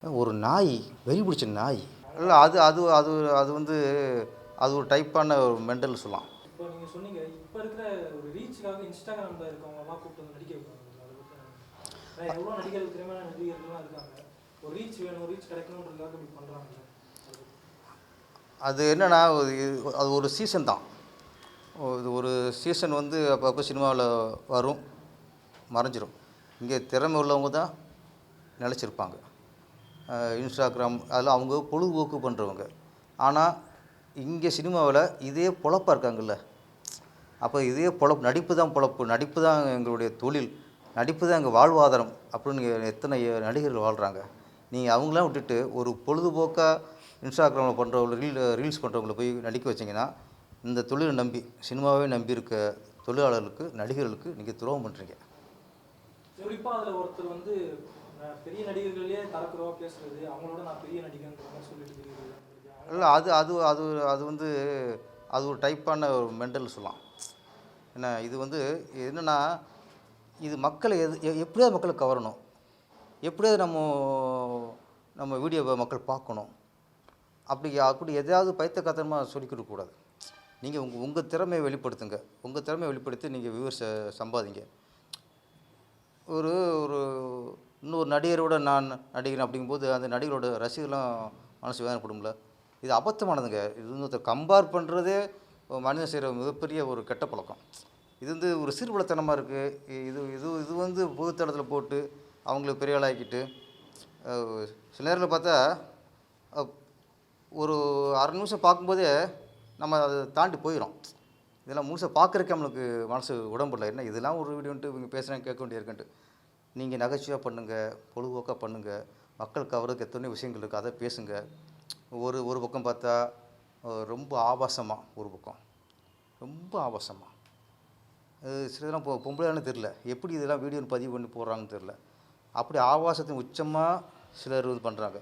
ஒரு நாய், வெறி பிடிச்ச நாய். இல்ல அது அது அது அது வந்து அது ஒரு டைப்பான ஒரு மெண்டல் சொல்லலாம். இப்போ நீங்க சொன்னீங்க, இப்ப இருக்கிற ஒரு ரீச்சுக்காக Instagramல இருக்கவங்கலாம் கூப்பிட்டு வந்து நடிக்க வைப்பாங்க. அத பத்தி ஏன்னா எவ்வளோ நடிகர்கள் திறமையான நடிகர்கள்லாம் இருக்காங்க. ஒரு ரீச் வேணும், ரீச் கிடைக்கணுன்றதுக்காக இப்படி பண்றாங்கல்ல. அது என்னன்னா, அது ஒரு சீசன் தான். இது ஒரு சீசன் வந்து அப்பப்போ சினிமாவுல வரும், மறைஞ்சிரும். இங்கே திறமை உள்ளவங்க தான் நிலைச்சிருப்பாங்க. Instagram அதெல்லாம் அவங்க பொழுதுபோக்கு பண்ணுறவங்க. ஆனால் இங்கே சினிமாவில் இதே பொழப்பா இருக்காங்கல்ல. அப்போ இதே பொழப்பு, நடிப்பு தான் பொழப்பு, நடிப்பு தான் எங்களுடைய தொழில், நடிப்பு தான் எங்கள் வாழ்வாதாரம் அப்படின்னு எத்தனை நடிகர்கள் வாழ்கிறாங்க. நீங்கள் அவங்களாம் விட்டுட்டு ஒரு பொழுதுபோக்காக இன்ஸ்டாகிராமில் பண்ணுறவங்க, ரீல்ஸ் பண்ணுறவங்கள போய் நடிக்க வச்சிங்கன்னா, இந்த தொழிலை நம்பி சினிமாவே நம்பி இருக்க தொழிலாளர்களுக்கு, நடிகர்களுக்கு நீங்கள் துரோகம் பண்ணுறீங்க. குறிப்பாக அதில் ஒருத்தர் வந்து பெரிய நடிகர்களே தரக்குறவா பேசுறது, அவங்களோட நான் பெரிய நடிகன்ற மாதிரி சொல்லிட்டு இல்லை அது அது அது அது வந்து அது ஒரு டைப்பான ஒரு மெண்டல் சொல்லலாம். என்ன இது வந்து என்னென்னா, இது மக்களை எப்படியாவது மக்களை கவரணும், எப்படியாவது நம்ம வீடியோவை மக்கள் பார்க்கணும், அப்படி எதையாவது பைத்தியக்காரத்தனமாக சொல்லிக்கிட்டு கூடாது. நீங்கள் உங்கள் திறமையை வெளிப்படுத்துங்க, உங்கள் திறமையை வெளிப்படுத்தி நீங்கள் வியூவர்ஸை சம்பாதிங்க. ஒரு ஒரு இன்னொரு நடிகரோட நான் நடிக்கிறேன் அப்படிங்கும்போது அந்த நடிகரோட ரசிகர்லாம் மனசு வேதனைப்படும்ல. இது அபத்தமானதுங்க. இது வந்து கம்பேர் பண்ணுறதே மனிதன் செய்கிற மிகப்பெரிய ஒரு கெட்ட பழக்கம். இது வந்து ஒரு சிறுபலத்தனமாக இருக்குது. இது இது இது வந்து பொதுத்தளத்தில் போட்டு அவங்கள பெரிய ஆளாக்கிட்டு, சில நேரத்தில் பார்த்தா ஒரு அரை நிமிஷம் பார்க்கும்போதே நம்ம அதை தாண்டி போயிடும். இதெல்லாம் முழுசாக பார்க்குறக்கே நம்மளுக்கு மனசு உடம்புல என்ன இதெல்லாம் ஒரு வீடியோன்ட்டு இவங்க பேசுகிறாங்க கேட்க வேண்டியிருக்குன்ட்டு. நீங்கள் நகைச்சுவையாக பண்ணுங்கள், பொழுதுபோக்காக பண்ணுங்கள், மக்கள் கவர்றதுக்கு எத்தனையோ விஷயங்கள் இருக்குது, அதை பேசுங்க. ஒரு பக்கம் பார்த்தா ரொம்ப ஆபாசமாக, ஒரு பக்கம் ரொம்ப ஆபாசமாக, சிலதெல்லாம் பொம்பளைன்னு தெரில, எப்படி இதெல்லாம் வீடியோன்னு பதிவு பண்ணி போடுறாங்கன்னு தெரில. அப்படி ஆபாசத்தின் உச்சமாக சிலர் இது பண்ணுறாங்க.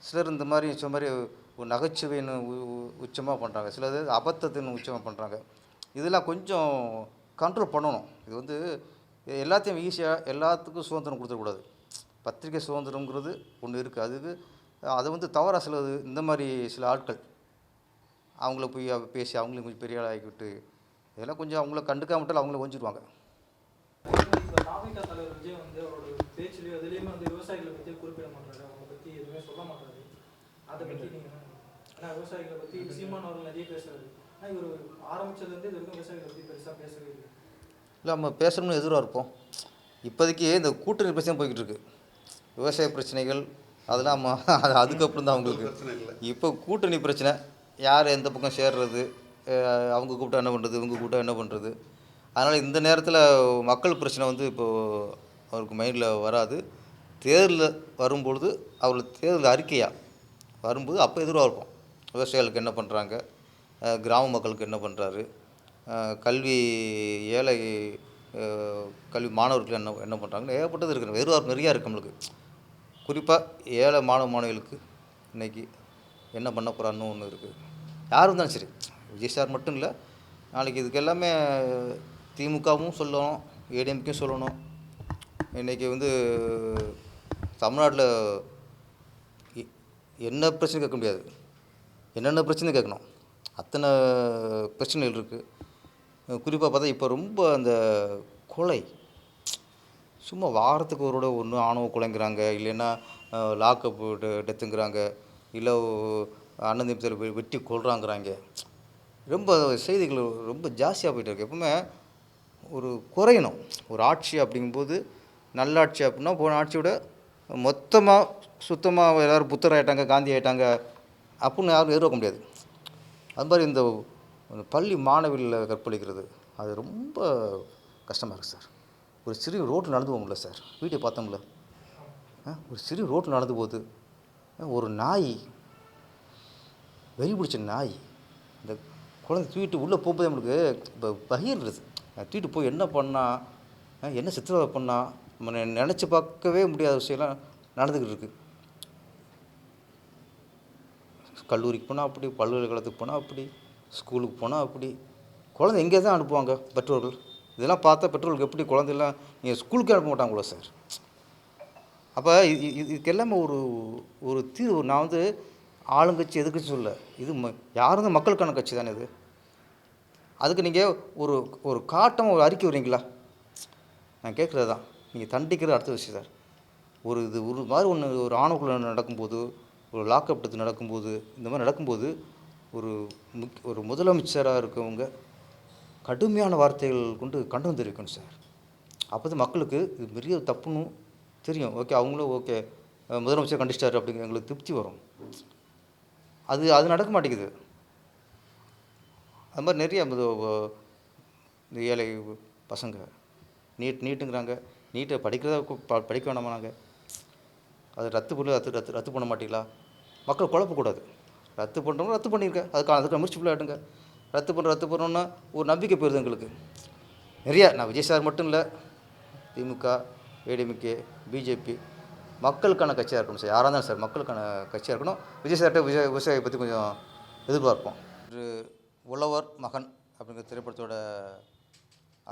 சிலர் இந்த மாதிரி சொன்ன மாதிரி ஒரு நகைச்சுவைன்னு உச்சமாக பண்ணுறாங்க. சிலர் அபத்தத்தின் உச்சமாக பண்ணுறாங்க. இதெல்லாம் கொஞ்சம் கண்ட்ரோல் பண்ணணும். இது வந்து எல்லாத்தையும் ஈஸியாக எல்லாத்துக்கும் சுதந்திரம் கொடுத்துடக்கூடாது. பத்திரிக்கை சுதந்திரங்கிறது ஒன்று இருக்குது. அதுக்கு அதை வந்து தவறாக சிலது இந்த மாதிரி சில ஆட்கள் அவங்கள போய் பேசி அவங்களையும் கொஞ்சம் பெரிய ஆளாக ஆக்கிவிட்டு இதெல்லாம் கொஞ்சம் அவங்கள கண்டுக்காமட்டால் அவங்கள கொஞ்சிடுவாங்க. இப்போ தாவேகா தலைவர் விஜய் வந்து அவரோட பேச்சுலையும் அதுலேயுமே வந்து விவசாயிகளை பற்றி குறிப்பிட மாட்டாரு, அவங்களை பற்றி எதுவுமே சொல்ல மாட்டாரு. அதை பற்றி நீங்கள் ஏன்னா விவசாயிகளை பற்றி சீமான் அவர்கள் நிறைய பேசுறாரு. ஆனால் இவர் ஆரம்பிச்சதுலேருந்து இது வரைக்கும் விவசாயிகளை பற்றி பெருசாக பேசவே இல்லை. இல்லை, நம்ம பேசணும்னு எதிராக இருப்போம். இப்போதைக்கு இந்த கூட்டணி பிரச்சனை போய்கிட்டு இருக்குது. விவசாய பிரச்சனைகள் அதெல்லாம் அதுக்கப்புறம் தான் அவங்களுக்கு. இப்போ கூட்டணி பிரச்சனை, யார் எந்த பக்கம் சேர்றது, அவங்க கூப்பிட்டா என்ன பண்ணுறது, இவங்க கூப்பிட்டா என்ன பண்ணுறது. அதனால் இந்த நேரத்தில் மக்கள் பிரச்சனை வந்து இப்போது அவருக்கு மைண்டில் வராது. தேர்தலில் வரும்பொழுது அவர்களுக்கு தேர்தல் அறிக்கையாக வரும்போது அப்போ எதிராக இருப்போம். விவசாயிகளுக்கு என்ன பண்ணுறாங்க, கிராம மக்களுக்கு என்ன பண்ணுறாரு, கல்வி ஏழை கல்வி மாணவர்கள் என்ன என்ன பண்ணுறாங்கன்னு ஏகப்பட்டது இருக்குது. எதிர்பார்ப்பு நிறையா இருக்குது நம்மளுக்கு. குறிப்பாக ஏழை மாணவிகளுக்கு இன்றைக்கி என்ன பண்ண போகிறான்னு ஒன்று இருக்குது. யார் இருந்தாலும் சரி, விஜய் சார் மட்டும் இல்லை, நாளைக்கு இதுக்கு எல்லாமே திமுகவும் சொல்லணும், ஏடிஎம்கேயும் சொல்லணும். இன்றைக்கி வந்து தமிழ்நாட்டில் என்ன பிரச்சனை கேட்க முடியாது, என்னென்ன பிரச்சனை கேட்கணும், அத்தனை பிரச்சனைகள் இருக்குது. குறிப்பாக பார்த்தா இப்போ ரொம்ப அந்த கொலை, சும்மா வாரத்துக்கு ஒரு தடவை ஒன்று ஆணவ கொலைங்கிறாங்க, இல்லைன்னா லாக்அப் டெத்துங்கிறாங்க, இல்லை அண்ணன் தம்பி வெட்டி கொல்றாங்கிறாங்க. ரொம்ப செய்திகள் ரொம்ப ஜாஸ்தியாக போய்ட்டு இருக்குது. எப்பவுமே ஒரு குறையணும். ஒரு ஆட்சி அப்படிங்கும்போது நல்லாட்சி அப்படின்னா போன ஆட்சியோட மொத்தமாக சுத்தமாக எல்லோரும் புத்தர் ஆகிட்டாங்க, காந்தி ஆகிட்டாங்க அப்படின்னு யாரும் எதிர்பார்க்க முடியாது. அது மாதிரி இந்த பள்ளி மாணவிகளை கற்பழிக்கிறது அது ரொம்ப கஷ்டமாக இருக்குது சார். ஒரு சிறிய ரோட்டில் நடந்து போகல சார், வீடியோ பார்த்தோம்ல, ஒரு சிறிய ரோட்டில் நடந்து போகுது, ஒரு நாய், வெறி பிடிச்ச நாய், இந்த குழந்தை தூக்கிட்டு உள்ளே போகும்போது நம்மளுக்கு இப்போ பகிர்றது, தூக்கிட்டு போய் என்ன பண்ணால், என்ன சித்திரவதை பண்ணால், நம்ம நினச்சி பார்க்கவே முடியாத விஷயம்லாம் நடந்துக்கிட்டு இருக்குது. கல்லூரிக்கு போனால் அப்படி, பல்கலைக்கழகத்துக்கு போனால் அப்படி, ஸ்கூலுக்கு போனால் அப்படி, குழந்தை எங்கே தான் அனுப்புவாங்க பெற்றோர்கள்? இதெல்லாம் பார்த்தா பெற்றோர்களுக்கு எப்படி குழந்தைலாம் நீங்கள் ஸ்கூலுக்கே அனுப்ப மாட்டாங்களோ சார். அப்போ இதுக்கு எல்லாமே ஒரு ஒரு தீர்வு. நான் வந்து ஆளுங்கட்சி எதிர்க்கட்சி சொல்ல, இது யாரும் தான் மக்களுக்கான கட்சி தானே இது. அதுக்கு நீங்கள் ஒரு ஒரு காட்டமாக ஒரு அறிக்கை வரீங்களா? நான் கேட்குறது தான். நீங்கள் தண்டிக்கிறது அடுத்த விஷயம் சார். ஒரு மாதிரி ஒன்று ஒரு ஆணவக்குள்ள நடக்கும்போது, ஒரு லாக்அப் டெத் நடக்கும்போது, இந்த மாதிரி நடக்கும்போது ஒரு முதலமைச்சராக இருக்கவங்க கடுமையான வார்த்தைகள் கொண்டு கண்டனம் தெரிவிக்கணும் சார். அப்போ தான் மக்களுக்கு இது பெரிய தப்புன்னு தெரியும். ஓகே, அவங்களும் ஓகே முதலமைச்சர் கண்டிச்சிட்டாரு அப்படிங்கிற எங்களுக்கு திருப்தி வரும். அது நடக்க மாட்டேங்குது. அது மாதிரி நிறைய இந்த ஏழை பசங்க நீட்டுங்கிறாங்க. நீட்டை படிக்க வேணாமா? நாங்கள் அது ரத்து பண்ண மாட்டீங்களா? மக்கள் குழப்பக்கூடாது. ரத்து பண்ணுறவங்க ரத்து பண்ணியிருக்க, அதுக்கான முயற்சி ஃபுல்லாக எடுங்க. ரத்து பண்ணுறோன்னா ஒரு நம்பிக்கை போயிடுது எங்களுக்கு நிறையா. நான் விஜய் சார் மட்டும் இல்லை, திமுக, ஏடிஎம்கே, பிஜேபி மக்களுக்கான கட்சியாக இருக்கணும் சார். யாராக இருந்தாலும் சார் மக்களுக்கான கட்சியாக இருக்கணும். விஜய் சார்கிட்ட விவசாயியை பற்றி கொஞ்சம் எதிர்பார்ப்போம். ஒரு உழவர் மகன் அப்படிங்கிற திரைப்படத்தோட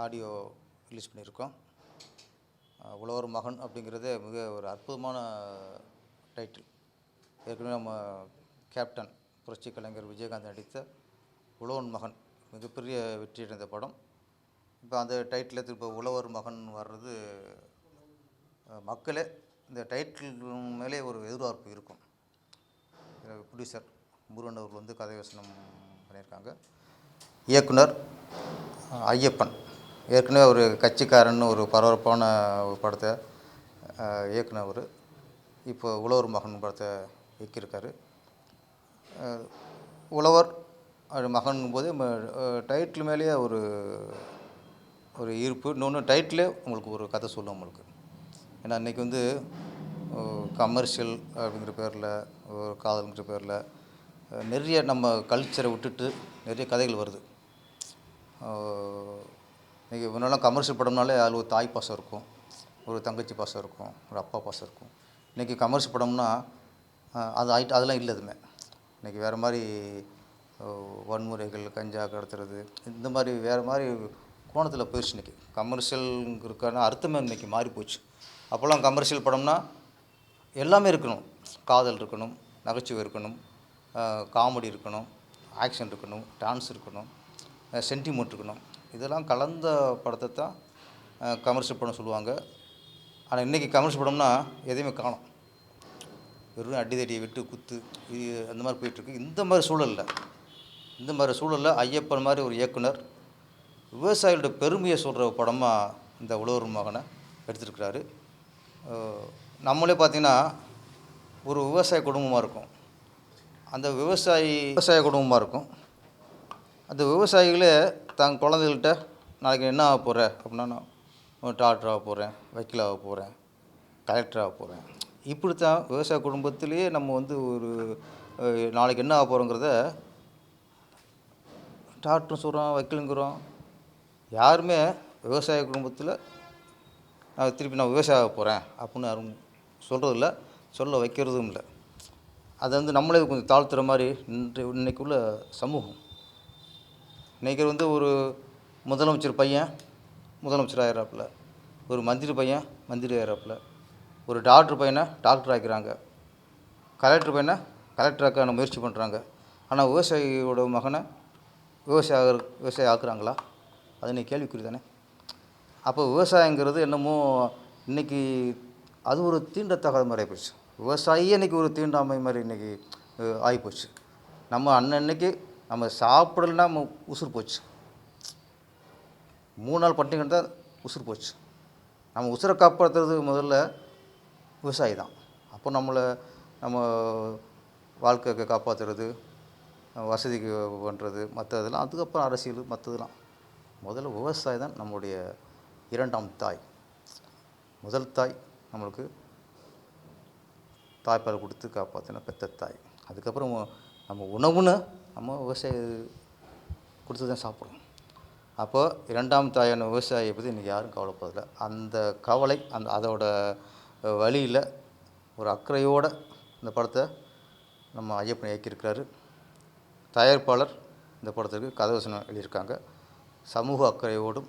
ஆடியோ ரிலீஸ் பண்ணியிருக்கோம். உழவர் மகன் அப்படிங்கிறதே மிக ஒரு அற்புதமான டைட்டில். ஏற்கனவே நம்ம கேப்டன் புரட்சி கலைஞர் விஜயகாந்த் நடித்த உழவன் மகன் மிகப்பெரிய வெற்றி அடைந்த படம். இப்போ அந்த டைட்டில் திரும்ப உழவர் மகன் வர்றது மக்களே இந்த டைட்டில் மேலே ஒரு எதிர்பார்ப்பு இருக்கும். ப்ரொடியூசர் முருகன் அவர்கள் வந்து கதை வசனம் பண்ணியிருக்காங்க. இயக்குனர் ஐயப்பன் ஏற்கனவே ஒரு கட்சிக்காரன்னு ஒரு பரபரப்பான ஒரு படத்தை இயக்குனவர் இப்போ உழவர் மகன் படத்தை இயக்கியிருக்காரு. உழவர் மகனுங்கும்போது டைட்டில் மேலேயே ஒரு ஒரு ஈர்ப்பு. இன்னொன்று டைட்டிலே உங்களுக்கு ஒரு கதை சொல்லும் உங்களுக்கு. ஏன்னா இன்றைக்கி வந்து கமர்ஷியல் அப்படிங்கிற பேரில், ஒரு காதல்ங்கிற பேரில் நிறைய நம்ம கல்ச்சரை விட்டுட்டு நிறைய கதைகள் வருது. இன்றைக்கி முன்னெல்லாம் கமர்ஷியல் படம்னாலே அதில் ஒரு தாய் பாசம் இருக்கும், ஒரு தங்கச்சி பாசம் இருக்கும், ஒரு அப்பா பாசம் இருக்கும். இன்றைக்கி கமர்ஷியல் படம்னா அதெல்லாம் இல்லை எதுவுமே. இன்றைக்கி வேறு மாதிரி வன்முறைகள், கஞ்சா கடத்துறது, இந்த மாதிரி வேறு மாதிரி கோணத்தில் போயிடுச்சு. இன்றைக்கி கமர்ஷியலுங்கிறதுக்கான அர்த்தமே இன்றைக்கி மாறி போச்சு. அப்போல்லாம் கமர்ஷியல் படம்னா எல்லாமே இருக்கணும். காதல் இருக்கணும், நகைச்சுவை இருக்கணும், காமெடி இருக்கணும், ஆக்ஷன் இருக்கணும், டான்ஸ் இருக்கணும், சென்டிமெண்ட் இருக்கணும். இதெல்லாம் கலந்த படத்தை தான் கமர்ஷியல் படம் சொல்லுவாங்க. ஆனால் இன்றைக்கி கமர்ஷியல் படம்னா எதையுமே காணோம். வெறும் அடிதடியை விட்டு குத்து இது அந்த மாதிரி போயிட்டுருக்கு. இந்த மாதிரி சூழலில் ஐயப்பன் மாதிரி ஒரு இயக்குனர் விவசாயிகளோட பெருமையை சொல்கிற படமாக இந்த உழவர் மகனை எடுத்துருக்கிறாரு. நம்மளே பார்த்திங்கன்னா ஒரு விவசாய குடும்பமாக இருக்கும். அந்த விவசாய குடும்பமாக இருக்கும். அந்த விவசாயிகளே தன் குழந்தைகள்கிட்ட நாளைக்கு என்ன ஆக போகிற அப்படின்னா, நான் டாக்டர் ஆக போகிறேன், வக்கீல் ஆக போகிறேன், கலெக்டர் ஆக போகிறேன். இப்படித்தான் விவசாய குடும்பத்திலேயே நம்ம வந்து ஒரு நாளைக்கு என்ன ஆக போகிறோங்கிறத டாக்டரும் சொல்கிறோம், வக்கீலுங்கிறோம். யாருமே விவசாய குடும்பத்தில் நான் விவசாயம் ஆக போகிறேன் அப்படின்னு யாரும் சொல்கிறதில்ல, சொல்ல வைக்கிறதும் இல்லை. அதை வந்து நம்மளே கொஞ்சம் தாழ்த்துற மாதிரி இன்றைக்கு உள்ள சமூகம். இன்றைக்கி வந்து ஒரு முதலமைச்சர் பையன் முதலமைச்சர் ஆகிறாப்புல, ஒரு மந்திரி பையன் மந்திரி ஆகிறாப்புல, ஒரு டாக்டர் பையனை டாக்டர் ஆக்கிறாங்க, கலெக்டர் பையனை கலெக்டர் ஆக்க முயற்சி பண்ணுறாங்க. ஆனால் விவசாயியோட மகனை விவசாயி ஆக்குறாங்களா? அது இன்றைக்கி கேள்விக்குறி தானே. அப்போ விவசாயங்கிறது என்னமோ இன்றைக்கி அது ஒரு தீண்டத்தகாத மாதிரி ஆகிப்போச்சு. விவசாயியே இன்றைக்கி ஒரு தீண்டாமை மாதிரி இன்றைக்கி ஆகிப்போச்சு. நம்ம அன்னன்னைக்கு நம்ம சாப்பிடலன்னா நம்ம உசுறு போச்சு. 3 நாள் பட்டினி கிடந்தால் உசுறு போச்சு. நம்ம உசுரை காப்பாற்றுறது முதல்ல விவசாயி தான். அப்போ நம்ம வாழ்க்கையை காப்பாற்றுறது, வசதிக்கு பண்ணுறது, மற்றதெல்லாம் அதுக்கப்புறம் அரசியல் மற்றதெல்லாம். முதல்ல விவசாயி தான் நம்மளுடைய 2ஆம் தாய். முதல் தாய் நம்மளுக்கு தாய்ப்பால் கொடுத்து காப்பாற்றின பெத்த தாய். அதுக்கப்புறம் நம்ம உணவுன்னு நம்ம விவசாயி கொடுத்து தான் சாப்பிட்றோம். அப்போ 2ஆம் தாயான விவசாயியை பற்றி இன்றைக்கி யாரும் கவலைப்படுறதில்ல. அந்த கவலை அதோட வழியில் ஒரு அக்கறையோடு இந்த படத்தை நம்ம ஐயப்பன் இயக்கியிருக்கிறாரு. தயாரிப்பாளர் இந்த படத்துக்கு கதை வசனம் எழுதியிருக்காங்க. சமூக அக்கறையோடும்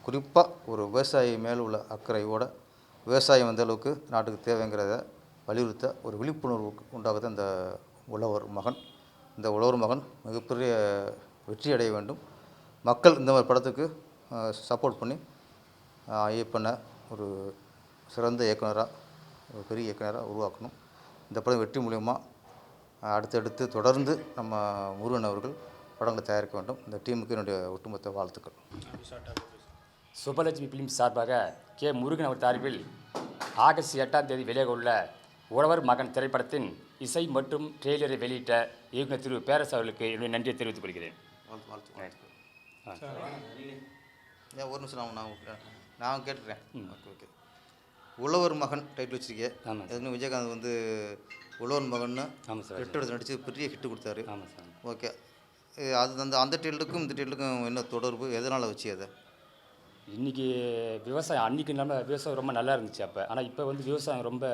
குறிப்பாக ஒரு விவசாயி மேலே உள்ள அக்கறையோடு விவசாயம் எந்த அளவுக்கு நாட்டுக்கு தேவைங்கிறத வலியுறுத்த ஒரு விழிப்புணர்வு உண்டாகுது அந்த உழவர் மகன். இந்த உழவர் மகன் மிகப்பெரிய வெற்றி அடைய வேண்டும். மக்கள் இந்த மாதிரி படத்துக்கு சப்போர்ட் பண்ணி ஐயப்பனை ஒரு சிறந்த இயக்குனராக, ஒரு பெரிய இயக்குனராக உருவாக்கணும். இந்த படம் வெற்றி மூலயமா அடுத்தடுத்து தொடர்ந்து நம்ம முருகன் அவர்கள் படங்களை தயாரிக்க வேண்டும். இந்த டீமுக்கு என்னுடைய ஒட்டுமொத்த வாழ்த்துக்கள். சுபலட்சுமி பிலிம் சார்பாக கே. முருகன் அவர் தயாரிப்பில் ஆகஸ்ட் 8ஆம் தேதி வெளியாக உள்ள உழவர் மகன் திரைப்படத்தின் இசை மற்றும் ட்ரெய்லரை வெளியிட்ட இயக்குனர் திரு பேரரசு அவர்களுக்கு என்னுடைய நன்றியை தெரிவித்துக் கொள்கிறேன். ஏன் ஒரு நிமிஷம் நான் கேட்டுக்கிறேன். ஓகே. உழவர் மகன் டைட்டில் வச்சிருக்கேன். ஆமாம். எதுன்னு விஜயகாந்த் வந்து உழவர் மகன்னு ஆமாம் சார். ரெட்டு எடுத்து நடித்து பெரிய ஹிட்டு கொடுத்தாரு. ஆமாம் சார். ஓகே. அது அந்த டைட்டிலுக்கும் இந்த டைட்டிலுக்கும் என்ன தொடர்பு, எதனால் வச்சு அதை? இன்றைக்கி விவசாயம் அன்றைக்கி நம்ம விவசாயம் ரொம்ப நல்லா இருந்துச்சு அப்போ. ஆனால் இப்போ வந்து விவசாயம் ரொம்ப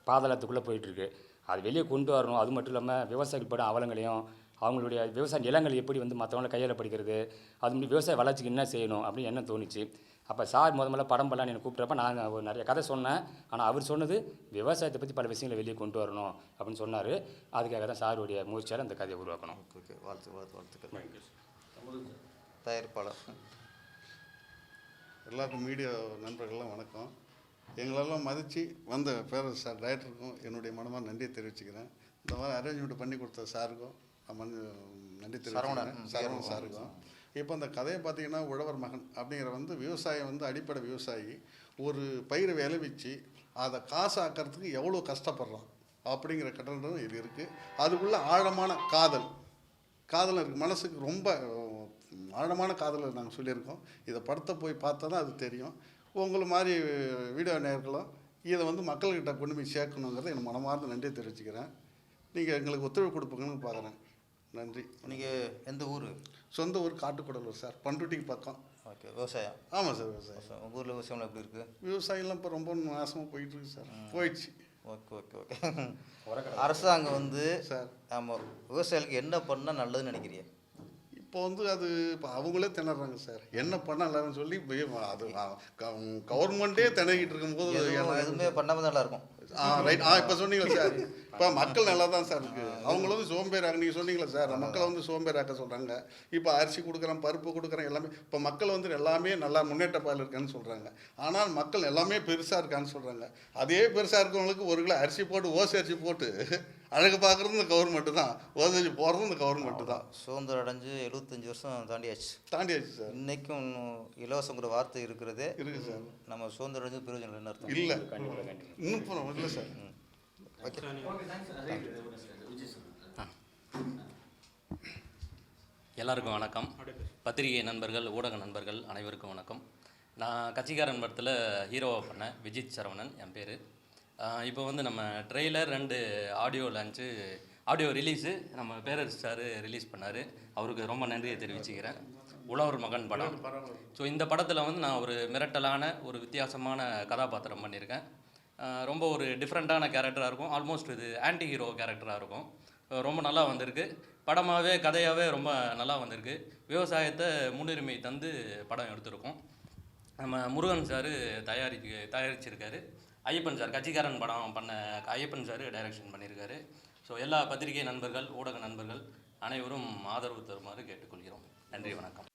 பாதாளத்துக்குள்ளே போயிட்டுருக்கு. அது வெளியே கொண்டு வரணும். அது மட்டும் இல்லாமல் விவசாயிகள் படும் அவலங்களையும் அவங்களுடைய விவசாய நிலங்கள் எப்படி வந்து மற்றவங்கள கையில் படிக்கிறது, அது மாதிரி விவசாய வளர்ச்சிக்கு என்ன செய்யணும் அப்படின்னு என்ன தோணுச்சு. அப்போ சார் முதல்ல படம் பண்ணலான்னு என்னை கூப்பிட்றப்ப நான் ஒரு நிறைய கதை சொன்னேன். ஆனால் அவர் சொன்னது விவசாயத்தை பற்றி பல விஷயங்களை வெளியே கொண்டு வரணும் அப்படின்னு சொன்னார். அதுக்காக தான் சாருடைய முயற்சியால் அந்த கதையை உருவாக்கணும். ஓகே. வாழ்த்துக்கள். தயாரிப்பாளர் எல்லாருக்கும் மீடியா நண்பர்கள்லாம் வணக்கம். எங்களெல்லாம் மதித்து வந்த பேரரசு சார் டைரக்டருக்கும் என்னுடைய மனமாக நன்றியை தெரிவிச்சுக்கிறேன். இந்த மாதிரி அரேஞ்ச்மெண்ட் பண்ணி கொடுத்த சாருக்கும் நன்றி தெரிவிச்சுக்கிறேன். சரவணன் சாருக்கும். இப்போ அந்த கதையை பார்த்தீங்கன்னா உழவர் மகன் அப்படிங்கிற வந்து விவசாயம் வந்து அடிப்படை விவசாயி ஒரு பயிரை விளைவிச்சு அதை காசாக்கிறதுக்கு எவ்வளோ கஷ்டப்படுறான் அப்படிங்கிற கட்டணம் இது இருக்குது. அதுக்குள்ளே ஆழமான காதல் இருக்குது. மனசுக்கு ரொம்ப ஆழமான காதலை நாங்கள் சொல்லியிருக்கோம். இதை படத்தை போய் பார்த்தா தான் அது தெரியும். உங்களை மாதிரி வீடியோ நேயர்களும் இதை வந்து மக்கள்கிட்ட கொண்டு போய் சேர்க்கணுங்கிறத என் மனமார்ந்த நன்றியை தெரிவிச்சுக்கிறேன். நீங்கள் எங்களுக்கு ஒத்துழைப்பு கொடுப்பீங்கன்னு பார்க்குறேன். நன்றி. நீங்கள் எந்த ஊர்? சொந்த ஊர் காட்டுக்குடலூர் சார், பண்ருட்டிக்கு பக்கம். ஓகே. விவசாயம்? ஆமாம் சார், விவசாயம். உங்கள் ஊரில் விவசாயம் எப்படி இருக்குது? விவசாயம்லாம் இப்போ ரொம்ப நாசமாக போயிட்டுருக்கு சார். போயிடுச்சு. ஓகே. அரசாங்கம் வந்து சார் நம்ம விவசாயிகளுக்கு என்ன பண்ணால் நல்லதுன்னு நினைக்கிறீங்க? இப்போ வந்து அது இப்போ அவங்களே திணறாங்க சார். என்ன பண்ணலாம்னு சொல்லி அது கவர்மெண்ட்டே திணறிக்கிட்டு இருக்கும்போது எதுவுமே பண்ணாமல் நல்லா இருக்கும். ரைட். இப்போ சொன்னீங்களா சார், இப்போ மக்கள் நல்லா தான் சார் இருக்குது. அவங்கள வந்து சோம்பேறாங்க. நீங்கள் சொன்னீங்களா சார், மக்களை வந்து சோம்பேறாக்க சொல்கிறாங்க. இப்போ அரிசி கொடுக்குறேன், பருப்பு கொடுக்குறேன், எல்லாமே இப்போ மக்கள் வந்து எல்லாமே நல்லா முன்னேற்ற பால் இருக்கான்னு சொல்கிறாங்க. ஆனால் மக்கள் எல்லாமே பெருசாக இருக்கான்னு சொல்கிறாங்க. அதே பெருசாக இருக்கிறவங்களுக்கு ஒரு கிலோ அரிசி போட்டு ஓசி அரிசி போட்டு அழகு பார்க்குறது இந்த கவர்மெண்ட்டு தான், ஓசி போடுறது இந்த கவர்மெண்ட்டு தான். சுதந்திரம் அடைஞ்சு 75 வருஷம் தாண்டியாச்சு சார். இன்றைக்கும் இலவசங்கிற வார்த்தை இருக்கிறதே இருக்குது சார். நம்ம சுதந்திரம் அடைஞ்சு பிரயோஜனம் என்ன அர்த்தம்? இல்லை இன்னும் இல்லை சார். எல்லாருக்கும் வணக்கம். பத்திரிகை நண்பர்கள், ஊடக நண்பர்கள் அனைவருக்கும் வணக்கம். நான் கட்சிக்காரன் படத்தில் ஹீரோவாக பண்ணேன். விஜித் சரவணன் என் பேர். இப்போ வந்து நம்ம ட்ரெய்லர் 2 ஆடியோ ரிலீஸு நம்ம பேரரசு சார் ரிலீஸ் பண்ணார். அவருக்கு ரொம்ப நன்றியை தெரிவிச்சுக்கிறேன். உழவர் மகன் படம். ஸோ இந்த படத்தில் வந்து நான் ஒரு மிரட்டலான ஒரு வித்தியாசமான கதாபாத்திரம் பண்ணியிருக்கேன். ரொம்ப ஒரு டிஃப்ரெண்ட்டான கேரக்டராக இருக்கும். ஆல்மோஸ்ட் இது ஆன்டி ஹீரோ கேரக்டராக இருக்கும். ரொம்ப நல்லா வந்திருக்கு. படமாகவே கதையாகவே ரொம்ப நல்லா வந்திருக்கு. விவசாயத்தை முன்னுரிமை தந்து படம் எடுத்திருக்கோம். நம்ம முருகன் சார் தயாரிச்சிருக்காரு. ஐயப்பன் சார் கட்சிக்காரன் படம் பண்ண ஐயப்பன் சார் டைரக்ஷன் பண்ணியிருக்காரு. ஸோ எல்லா பத்திரிகை நண்பர்கள், ஊடக நண்பர்கள் அனைவரும் ஆதரவு தருமாறு கேட்டுக்கொள்கிறோம். நன்றி, வணக்கம்.